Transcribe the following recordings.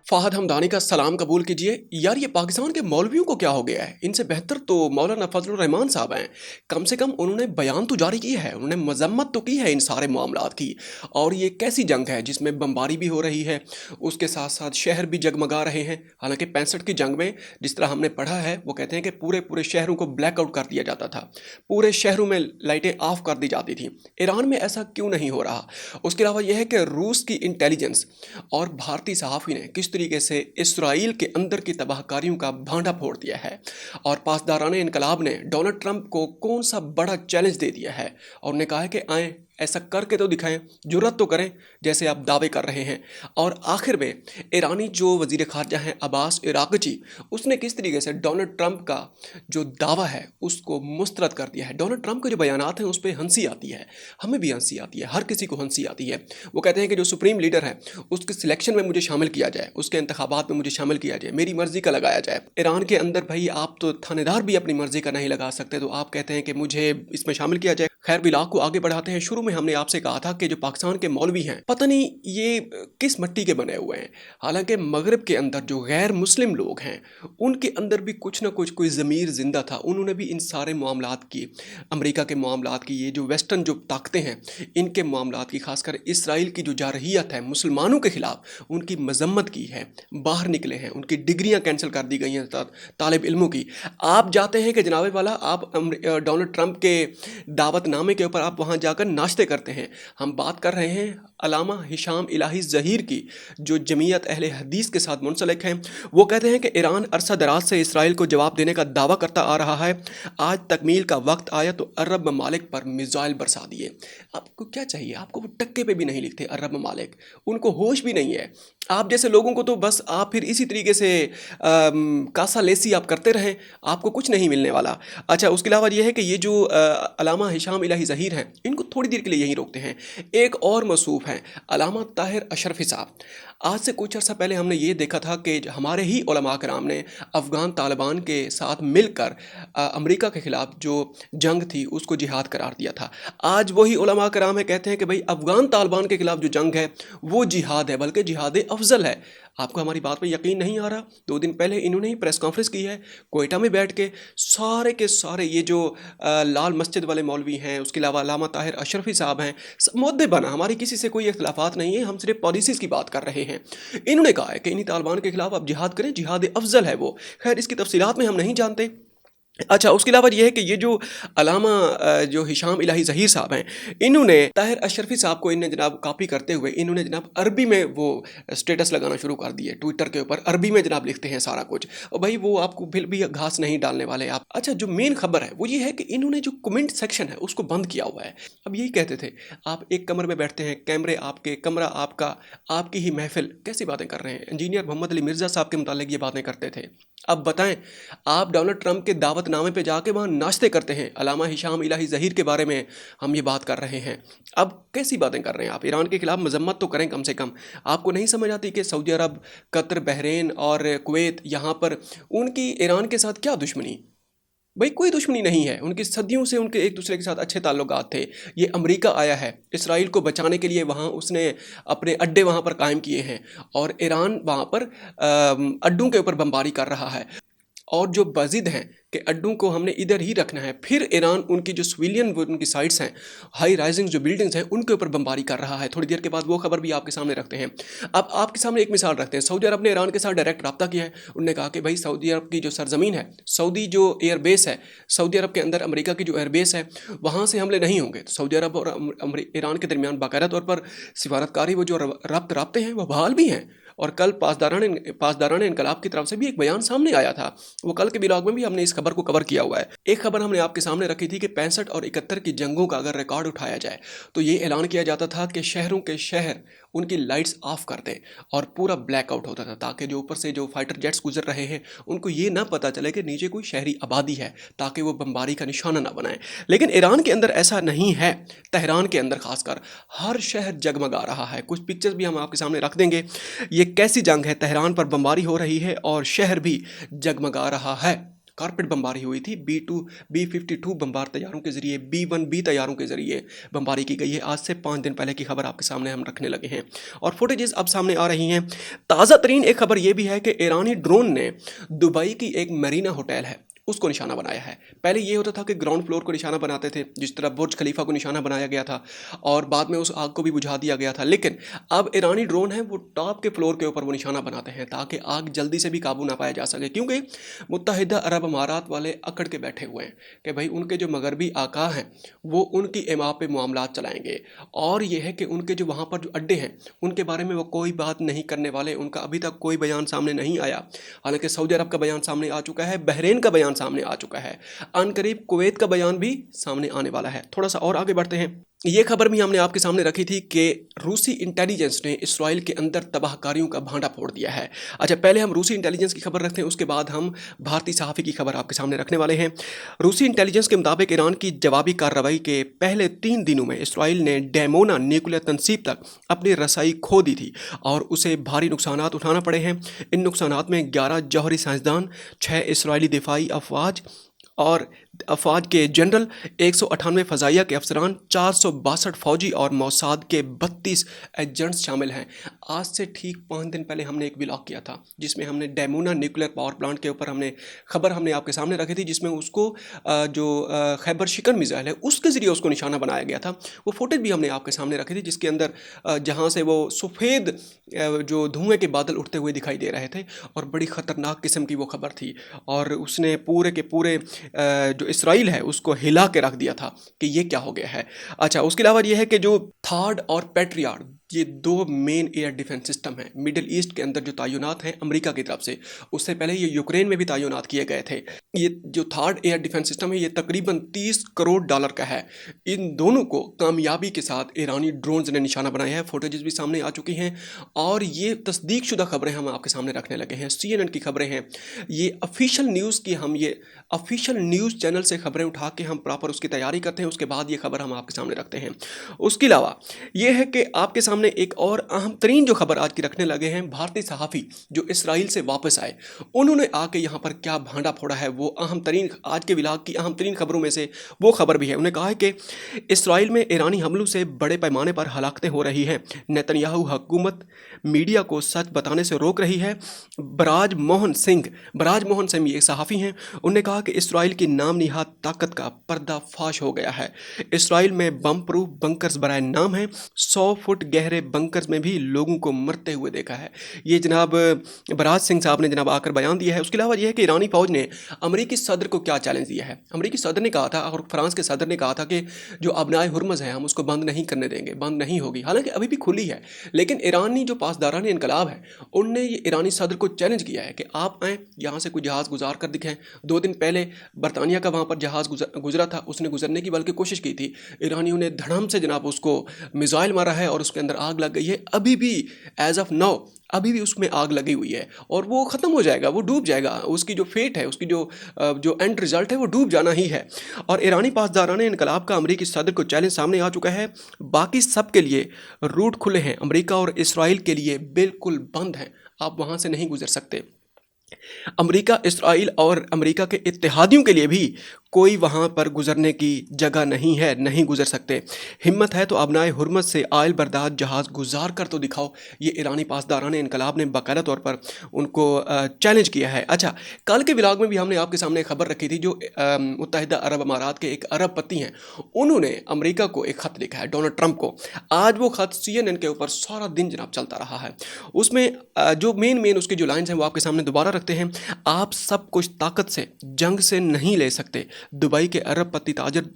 फ़ाहद हमदानी का सलाम कबूल कीजिए। यार ये पाकिस्तान के मौलवियों को क्या हो गया है? इनसे बेहतर तो मौलाना फजलुर रहमान साहब हैं। कम से कम उन्होंने बयान तो जारी की है, उन्होंने मजम्मत तो की है इन सारे मामलात की। और ये कैसी जंग है जिसमें बमबारी भी हो रही है, उसके साथ साथ शहर भी जगमगा रहे हैं। हालांकि 65 की जंग में जिस तरह हमने पढ़ा है, वो कहते हैं कि पूरे पूरे शहरों को ब्लैकआउट कर दिया जाता था, पूरे शहरों में लाइटें ऑफ कर दी जाती थी। ईरान में ऐसा क्यों नहीं हो रहा? उसके अलावा यह है कि रूस की इंटेलिजेंस और भारतीय सहाफ़ी ने किस तरीके से इसराइल के अंदर की तबाहकारियों का भांडा फोड़ दिया है, और पासदारान इनकलाब ने डोनाल्ड ट्रंप को कौन सा बड़ा चैलेंज दे दिया है और उन्हें कहा है कि आएँ ऐसा करके तो दिखाएं, जुर्रत तो करें जैसे आप दावे कर रहे हैं। और आखिर में ईरानी जो वज़ीर ख़ारजा हैं अब्बास इराक़ची, उसने किस तरीके से डोनाल्ड ट्रंप का जो दावा है उसको मुस्तरद कर दिया है। डोनाल्ड ट्रंप के जो बयानात हैं उस पर हंसी आती है, हमें भी हंसी आती है, हर किसी को हंसी आती है। वो कहते हैं कि जो सुप्रीम लीडर है उसके सिलेक्शन में मुझे शामिल किया जाए, उसके इंतखाबात में मुझे शामिल किया जाए, मेरी मर्ज़ी का लगाया जाए। ईरान के अंदर भाई आप तो थानेदार भी अपनी मर्ज़ी का नहीं लगा सकते, तो आप कहते हैं कि मुझे इसमें शामिल किया जाए। खैर बिलाग को आगे बढ़ाते हैं। शुरू में हमने आपसे कहा था कि जो पाकिस्तान के मौलवी हैं, पता नहीं ये किस मिट्टी के बने हुए हैं। हालांकि मगरब के अंदर जो गैर मुस्लिम लोग हैं उनके अंदर भी कुछ ना कुछ कोई ज़मीर ज़िंदा था। उन्होंने भी इन सारे मामलात की, अमेरिका के मामलात की, ये जो वेस्टर्न जो ताकतें हैं इनके मामलात की, खासकर इसराइल की जो जारहियत है मुसलमानों के ख़िलाफ़, उनकी मजम्मत की है। बाहर निकले हैं, उनकी डिग्रियाँ कैंसिल कर दी गई हैं तालिब इल्मों की। आप जाते हैं कि जनाबे वाला आप डोनाल्ड ट्रंप के दावत नामे के ऊपर आप वहाँ जाकर नाश्ते करते हैं। हम बात कर रहे हैं अलामा हिशाम इलाही ज़हीर की, जो जमीयत अहले हदीस के साथ मुंसलिक हैं। वो कहते हैं कि ईरान अरसा दराज से इसराइल को जवाब देने का दावा करता आ रहा है। आज तकमील का वक्त आया तो अरब ममालिक पर मिज़ाइल बरसा दिए। आपको क्या चाहिए? आपको वो टक्के पे भी नहीं लिखते अरब ममालिक, उनको होश भी नहीं है। आप जैसे लोगों को तो बस आप फिर इसी तरीके से कासा लेसी आप करते रहें, आपको कुछ नहीं मिलने वाला। अच्छा, उसके अलावा ये है कि ये जो अलामा हिशाम इलाही ज़हीर हैं, इनको थोड़ी देर के लिए यहीं रोकते हैं। एक और मौसूफ हैं अलामा ताहिर अशरफी साहब। आज से कुछ अर्सा पहले हमने ये देखा था कि हमारे ही उलमा कराम ने अफ़गान तालिबान के साथ मिलकर अमेरिका के ख़िलाफ़ जो जंग थी उसको जिहाद करार दिया था। आज वही उलमा कराम है कहते हैं कि भाई अफ़गान तालिबान के ख़िलाफ़ जो जंग है वो जिहाद है, बल्कि जिहाद अफजल है। आपको हमारी बात पर यकीन नहीं आ रहा? 2 दिन पहले इन्होंने ही प्रेस कॉन्फ्रेंस की है कोयटा में बैठ के सारे ये जो लाल मस्जिद वाले मौलवी हैं, उसके अलावा अलामा ताहिर अशरफी साहब हैं, मुद्दे बना, हमारी किसी से कोई इख्तलाफात नहीं है, हम सिर्फ पॉलिसीज़ की बात कर रहे हैं। इन्होंने कहा है कि इन्हीं तालिबान के खिलाफ आप जिहाद करें, जिहाद अफजल है वो। खैर इसकी तफसीलात में हम नहीं जानते। अच्छा, उसके अलावा ये है कि ये जो अलामा जो हिशाम इलाही ज़हीर साहब हैं, इन्होंने ताहिर अशरफी साहब को इन्हें जनाब कॉपी करते हुए इन्होंने जनाब अरबी में वो स्टेटस लगाना शुरू कर दिए ट्विटर के ऊपर। अरबी में जनाब लिखते हैं सारा कुछ, और भाई वो आपको फिर भी घास नहीं डालने वाले आप। अच्छा, जो मेन खबर है वो ये है कि इन्होंने जो कमेंट सेक्शन है उसको बंद किया हुआ है। अब यही कहते थे आप एक कमरे में बैठते हैं, कैमरे आपके, कमरा आपका, आपकी ही महफिल। कैसी बातें कर रहे हैं? इंजीनियर मोहम्मद अली मिर्ज़ा साहब के मुतालिक ये बातें करते थे। अब बताएं, आप डोनाल्ड ट्रंप के दावतनामे पे जाके वहाँ नाश्ते करते हैं। अलामा हिशाम इलाही ज़हीर के बारे में हम ये बात कर रहे हैं। अब कैसी बातें कर रहे हैं आप? ईरान के खिलाफ मजम्मत तो करें कम से कम। आपको नहीं समझ आती कि सऊदी अरब, कतर, बहरीन और कुवैत, यहाँ पर उनकी ईरान के साथ क्या दुश्मनी? भाई कोई दुश्मनी नहीं है उनकी, सदियों से उनके एक दूसरे के साथ अच्छे ताल्लुकात थे। ये अमेरिका आया है इसराइल को बचाने के लिए, वहाँ उसने अपने अड्डे वहाँ पर कायम किए हैं, और ईरान वहाँ पर अड्डों के ऊपर बमबारी कर रहा है। और जो बाजिद हैं कि अड्डों को हमने इधर ही रखना है, फिर ईरान उनकी जो सिविलियन उनकी साइट्स हैं, हाई राइजिंग जो बिल्डिंग्स हैं, उनके ऊपर बमबारी कर रहा है। थोड़ी देर के बाद वो खबर भी आपके सामने रखते हैं। अब आपके सामने एक मिसाल रखते हैं। सऊदी अरब ने ईरान के साथ डायरेक्ट रब्ता किया है। उन्होंने कहा कि भाई सऊदी अरब की जो सरजमीन है, सऊदी जो एयरबेस है, सऊदी अरब के अंदर अमेरिका की जो एयरबेस है, वहाँ से हमले नहीं होंगे। तो सऊदी अरब और ईरान के दरमियान बाकायदा तौर पर सिफारतकारी वो जो रब्ते हैं वो बहाल भी हैं। और कल पासदारान इनकलाब की तरफ से भी एक बयान सामने आया था। वो कल के ब्लॉग में भी हमने इस खबर को कवर किया हुआ है। एक खबर हमने आपके सामने रखी थी कि 65 और 71 की जंगों का अगर रिकॉर्ड उठाया जाए तो ये ऐलान किया जाता था कि शहरों के शहर उनकी लाइट्स ऑफ कर दें और पूरा ब्लैकआउट होता था, ताकि जो ऊपर से जो फाइटर जेट्स गुजर रहे हैं उनको ये ना पता चले कि नीचे कोई शहरी आबादी है, ताकि वो बमबारी का निशाना ना बनाएं। लेकिन ईरान के अंदर ऐसा नहीं है। तेहरान के अंदर खासकर हर शहर जगमगा रहा है। कुछ पिक्चर्स भी हम आपके सामने रख देंगे। ये कैसी जंग है? तेहरान पर बमबारी हो रही है और शहर भी जगमगा रहा है। कारपेट बमबारी हुई थी। B-52 बमबार तैयारों के ज़रिए, B-1B तैयारों के ज़रिए बमबारी की गई है। आज से 5 दिन पहले की खबर आपके सामने हम रखने लगे हैं और फुटेजेस अब सामने आ रही हैं। ताज़ा तरीन एक खबर ये भी है कि ईरानी ड्रोन ने दुबई की एक मरीना होटल है उसको निशाना बनाया है। पहले ये होता था कि ग्राउंड फ्लोर को निशाना बनाते थे, जिस तरह बुर्ज खलीफा को निशाना बनाया गया था और बाद में उस आग को भी बुझा दिया गया था। लेकिन अब ईरानी ड्रोन है वो टॉप के फ्लोर के ऊपर वो निशाना बनाते हैं ताकि आग जल्दी से भी काबू ना पाया जा सके, क्योंकि मुत्तहिदा अरब अमारात वाले अकड़ के बैठे हुए हैं कि भाई उनके जो मगरबी आका हैं वो उनकी इमा पे मामलात चलाएंगे और ये है कि उनके जो वहाँ पर जो अड्डे हैं उनके बारे में वो कोई बात नहीं करने वाले। उनका अभी तक कोई बयान सामने नहीं आया। हालांकि सऊदी अरब का बयान सामने आ चुका है, बहरीन का बयान सामने आ चुका है, अनकरीब कुवैत का बयान भी सामने आने वाला है। थोड़ा सा और आगे बढ़ते हैं। ये खबर भी हमने आपके सामने रखी थी कि रूसी इंटेलिजेंस ने इस्राइल के अंदर तबाहकारियों का भांडा फोड़ दिया है। अच्छा, पहले हम रूसी इंटेलिजेंस की खबर रखते हैं, उसके बाद हम भारतीय सहाफ़ी की खबर आपके सामने रखने वाले हैं। रूसी इंटेलिजेंस के मुताबिक ईरान की जवाबी कार्रवाई के पहले 3 दिनों में इस्राइल ने डैमोना न्यूक्लियर तनसीब तक अपनी रसाई खो दी थी और उसे भारी नुकसानात उठाना पड़े हैं। इन नुकसानात में 11 जौहरी साइंसदान, 6 इसराइली दिफाई अफवाज और अफवाज के जनरल, 198 फ़ज़ाइया के अफसरान, 462 फ़ौजी और मौसाद के 32 एजेंट्स शामिल हैं। आज से ठीक 5 दिन पहले हमने एक व्लॉग किया था जिसमें हमने डैमोना न्यूक्लियर पावर प्लांट के ऊपर खबर हमने आपके सामने रखी थी, जिसमें उसको जो खैबर शिकन मिसाइल है उसके ज़रिए उसको निशाना बनाया गया था। वो फुटेज भी हमने आपके सामने रखी थी जिसके अंदर जहाँ से वो सफ़ेद जो धुएँ के बादल उठते हुए दिखाई दे रहे थे और बड़ी ख़तरनाक किस्म की वो खबर थी और उसने पूरे के पूरे जो इसराइल है उसको हिला के रख दिया था कि ये क्या हो गया है। अच्छा, उसके अलावा ये है कि जो थार्ड और पैट्रियार्ड, ये 2 मेन एयर डिफेंस सिस्टम हैं मिडिल ईस्ट के अंदर जो तैनात हैं अमेरिका की तरफ से। उससे पहले ये यूक्रेन में भी तैनात किए गए थे। ये जो थर्ड एयर डिफेंस सिस्टम है ये तकरीबन $30 करोड़ का है। इन दोनों को कामयाबी के साथ ईरानी ड्रोन्स ने निशाना बनाया है। फुटेजेस भी सामने आ चुकी हैं और ये तस्दीक शुदा खबरें हम आपके सामने रखने लगे हैं। CNN की खबरें हैं, ये ऑफिशियल न्यूज़ की, हम ये ऑफिशियल न्यूज़ चैनल से खबरें उठा के हम प्रॉपर उसकी तैयारी करते हैं, उसके बाद ये खबर हम आपके सामने रखते हैं। उसके अलावा ये है कि आपके सामने एक और अहम तरीन जो खबर आज की रखने लगे हैं, भारतीय सहाफ़ी जो इसराइल से वापस आए उन्होंने आके यहाँ पर क्या भांडा फोड़ा है, वो अहम तरीन आज के व्लॉग की अहम तरीन खबरों में से वो खबर भी है। उन्होंने कहा है कि इसराइल में ईरानी हमलों से बड़े पैमाने पर हलाकतें हो रही हैं। नेतन्याहू हुकूमत मीडिया को सच बताने से रोक रही है। बराज मोहन सिंह ये सहाफ़ी हैं, उन्होंने कहा कि इसराइल की नाम निहाद ताकत का पर्दाफाश हो गया है। इसराइल में बम प्रूफ बंकर्स बराए नाम हैं। 100 फुट गहरे बंकर्स में भी लोगों को मरते हुए देखा है। ये जनाब बराज सिंह साहब ने जनाब आकर बयान दिया है। उसके अलावा यह है कि ईरानी फ़ौज ने अमरीकी सदर को क्या चैलेंज दिया है। अमरीकी सदर ने कहा था और फ्रांस के सदर ने कहा था कि जो अबनाए हुर्मज़ है हम उसको बंद नहीं करने देंगे, बंद नहीं होगी। हालांकि अभी भी खुली है, लेकिन ईरानी जो पासदारान इनकलाब है उनने ये ईरानी सदर को चैलेंज किया है कि आप आएँ, यहाँ से कोई जहाज़ गुजार कर दिखाएं। 2 दिन पहले बरतानिया का वहाँ पर जहाज़ गुजरा था, उसने गुजरने की बल्कि कोशिश की थी। ईरानियों ने धड़ाम से जनाब उसको मिसाइल मारा है और उसके अंदर आग लग गई है। अभी भी एज ऑफ नाउ अभी भी उसमें आग लगी हुई है और वो ख़त्म हो जाएगा, वो डूब जाएगा। उसकी जो फेट है, उसकी जो एंड रिज़ल्ट है वो डूब जाना ही है। और ईरानी पासदारान इनकलाब का अमरीकी सदर को चैलेंज सामने आ चुका है। बाकी सब के लिए रूट खुले हैं, अमरीका और इसराइल के लिए बिल्कुल बंद हैं, आप वहाँ से नहीं गुजर सकते। अमेरिका, इसराइल और अमेरिका के इत्तेहादियों के लिए भी कोई वहाँ पर गुजरने की जगह नहीं है, नहीं गुजर सकते। हिम्मत है तो अबनाए हुर्मत से आयल बर्दाश्त जहाज़ गुजार कर तो दिखाओ। ये ईरानी पासदारान इनकलाब ने बाकायदा तौर पर उनको चैलेंज किया है। अच्छा, कल के व्लॉग में भी हमने आपके सामने खबर रखी थी, जो मुत्तहिदा अरब अमारात के एक अरब पति हैं, उन्होंने अमेरिका को एक ख़त लिखा है, डोनाल्ड ट्रंप को। आज वो ख़त CNN के ऊपर सारा दिन जनाब चलता रहा है। उसमें जो मेन उसकी जो लाइन्स हैं वो आपके सामने दोबारा रखते हैं। आप सब कुछ ताकत से, जंग से नहीं ले सकते। दुबई के अरब पति ताजिर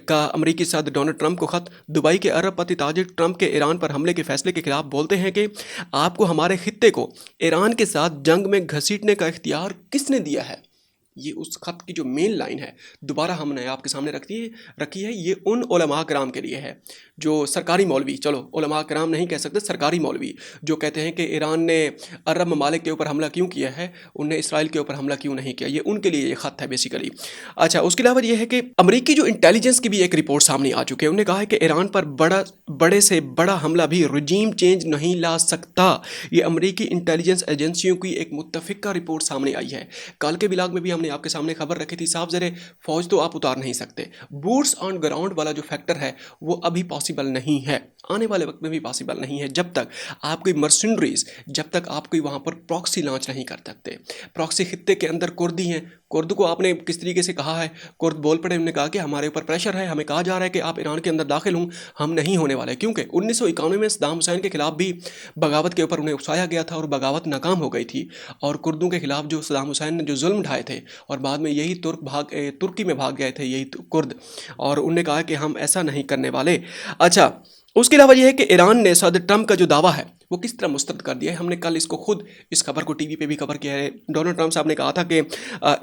का अमेरिकी सदर डोनाल्ड ट्रंप को ख़त। दुबई के अरब पति ताजिर ट्रंप के ईरान पर हमले के फैसले के खिलाफ बोलते हैं कि आपको हमारे खित्ते को ईरान के साथ जंग में घसीटने का इख्तियार किसने दिया है। ये उस ख़त की जो मेन लाइन है दोबारा हमने आपके सामने रखी है। ये उन उलमा कराम के लिए है जो सरकारी मौलवी, चलो उलमा कराम नहीं कह सकते, सरकारी मौलवी जो कहते हैं कि ईरान ने अरब ममालिक के ऊपर हमला क्यों किया है, उनने इसराइल के ऊपर हमला क्यों नहीं किया। ये उनके लिए ये ख़त है बेसिकली। अच्छा, उसके अलावा ये है कि अमरीकी जो इंटेलिजेंस की भी एक रिपोर्ट सामने आ चुकी है। उन्होंने कहा है कि ईरान पर बड़े से बड़ा हमला भी रजीम चेंज नहीं ला सकता। ये अमरीकी इंटेलिजेंस एजेंसियों की एक मुत्तफ़िका रिपोर्ट सामने आई है। कल के व्लॉग में भी हमने ने आपके सामने खबर रखी थी, साफ ज़रे फौज तो आप उतार नहीं सकते, बूट्स ऑन ग्राउंड वाला जो फैक्टर है वो अभी पॉसिबल नहीं है, आने वाले वक्त में भी पॉसिबल नहीं है, जब तक आप कोई मर्सनरीज, जब तक आप कोई वहाँ पर प्रॉक्सी लॉन्च नहीं कर सकते। प्रॉक्सी खित्ते के अंदर कुर्दी हैं, कुर्द को आपने किस तरीके से कहा है, कुर्द बोल पड़े, उन्होंने कहा कि हमारे ऊपर प्रेशर है, हमें कहा जा रहा है कि आप ईरान के अंदर दाखिल हों, हम नहीं होने वाले, क्योंकि 1991 में सद्दाम हुसैन के खिलाफ भी बगावत के ऊपर उन्हें उकसाया गया था और बगावत नाकाम हो गई थी, और कुर्दों के खिलाफ जो सद्दाम हुसैन ने जो जुल्म ढाए थे और बाद में यही तुर्की में भाग गए थे यही कुर्द, और उन्होंने कहा कि हम ऐसा नहीं करने वाले। अच्छा, उसके अलावा यह है कि ईरान ने सदर ट्रंप का जो दावा है वो किस तरह मुस्तरद कर दिया है। हमने कल इसको खुद इस खबर को टीवी पे भी कवर किया है। डोनाल्ड ट्रंप साहब ने कहा था कि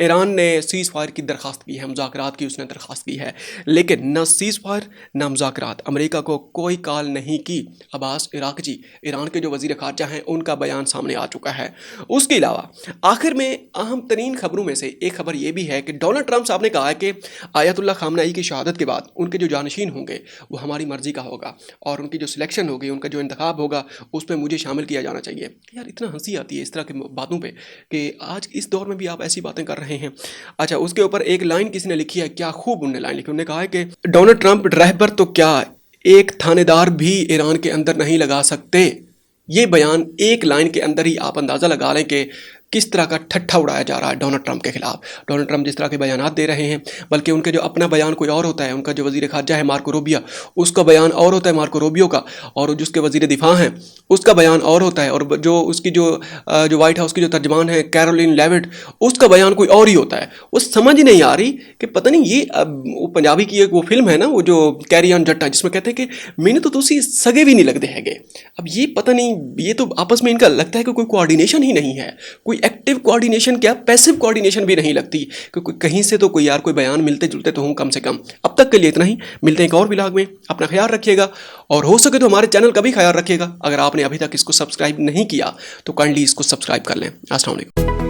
ईरान ने सीज़ फायर की दरख्वास्त की है, मुज़ाकरात की उसने दरख्वास्त की है, लेकिन न सीज़ फायर न मुज़ाकरात, अमेरिका को कोई कॉल नहीं की। अब्बास इराक़ची, ईरान के जो वज़ीर ख़ारजा हैं, उनका बयान सामने आ चुका है। उसके अलावा आखिर में अहम तरीन खबरों में से एक खबर ये भी है कि डोनाल्ड ट्रंप साहब ने कहा है कि आयतुल्लाह ख़ामनेई की शहादत के बाद उनके जो जानशीन होंगे वो हमारी मर्ज़ी का होगा, और उनकी जो सिलेक्शन होगी, उनका जो इंतखाब होगा, उस पर मुझे शामिल किया जाना चाहिए। यार इतना हंसी आती है इस तरह की बातों पे कि आज इस दौर में भी आप ऐसी बातें कर रहे हैं। अच्छा, उसके ऊपर एक लाइन किसी ने लिखी है, क्या खूब उन्होंने लाइन लिखी, उन्होंने कहा है कि डोनाल्ड ट्रंप रहबर तो क्या एक थानेदार भी ईरान के अंदर नहीं लगा सकते। ये बयान एक लाइन के अंदर ही आप अंदाज़ा लगा लें कि किस तरह का ठट्ठा उड़ाया जा रहा है डोनाल्ड ट्रंप के खिलाफ। डोनाल्ड ट्रंप जिस तरह के बयान दे रहे हैं, बल्कि उनके जो अपना बयान कोई और होता है, उनका जो वज़ीर ख़ारजा है मार्को रूबियो, उसका बयान और होता है मार्को रूबियो का, और जिसके वज़ीर दिफा हैं उसका बयान और होता है, और जो उसकी जो वाइट हाउस की जो तर्जमान है कैरोलिन लेविट, उसका बयान कोई और ही होता है। वो समझ नहीं आ रही कि पता नहीं ये वो पंजाबी की एक वो फिल्म है ना, वो जो कैरी ऑन जट्टा, जिसमें कहते हैं कि मैंने तो तुसी सगे भी नहीं लगते हैगे। अब ये पता नहीं, ये तो आपस में इनका लगता है कि कोई कोऑर्डिनेशन ही नहीं है, कोई एक्टिव कोऑर्डिनेशन क्या पैसिव कोऑर्डिनेशन भी नहीं लगती, क्योंकि कहीं से तो कोई यार कोई बयान मिलते जुलते तो हों कम से कम। अब तक के लिए इतना ही, मिलते हैं एक और व्लॉग में, अपना ख्याल रखिएगा, और हो सके तो हमारे चैनल का भी ख्याल रखिएगा। अगर आपने अभी तक इसको सब्सक्राइब नहीं किया तो काइंडली इसको सब्सक्राइब कर लें। अस्सलाम वालेकुम।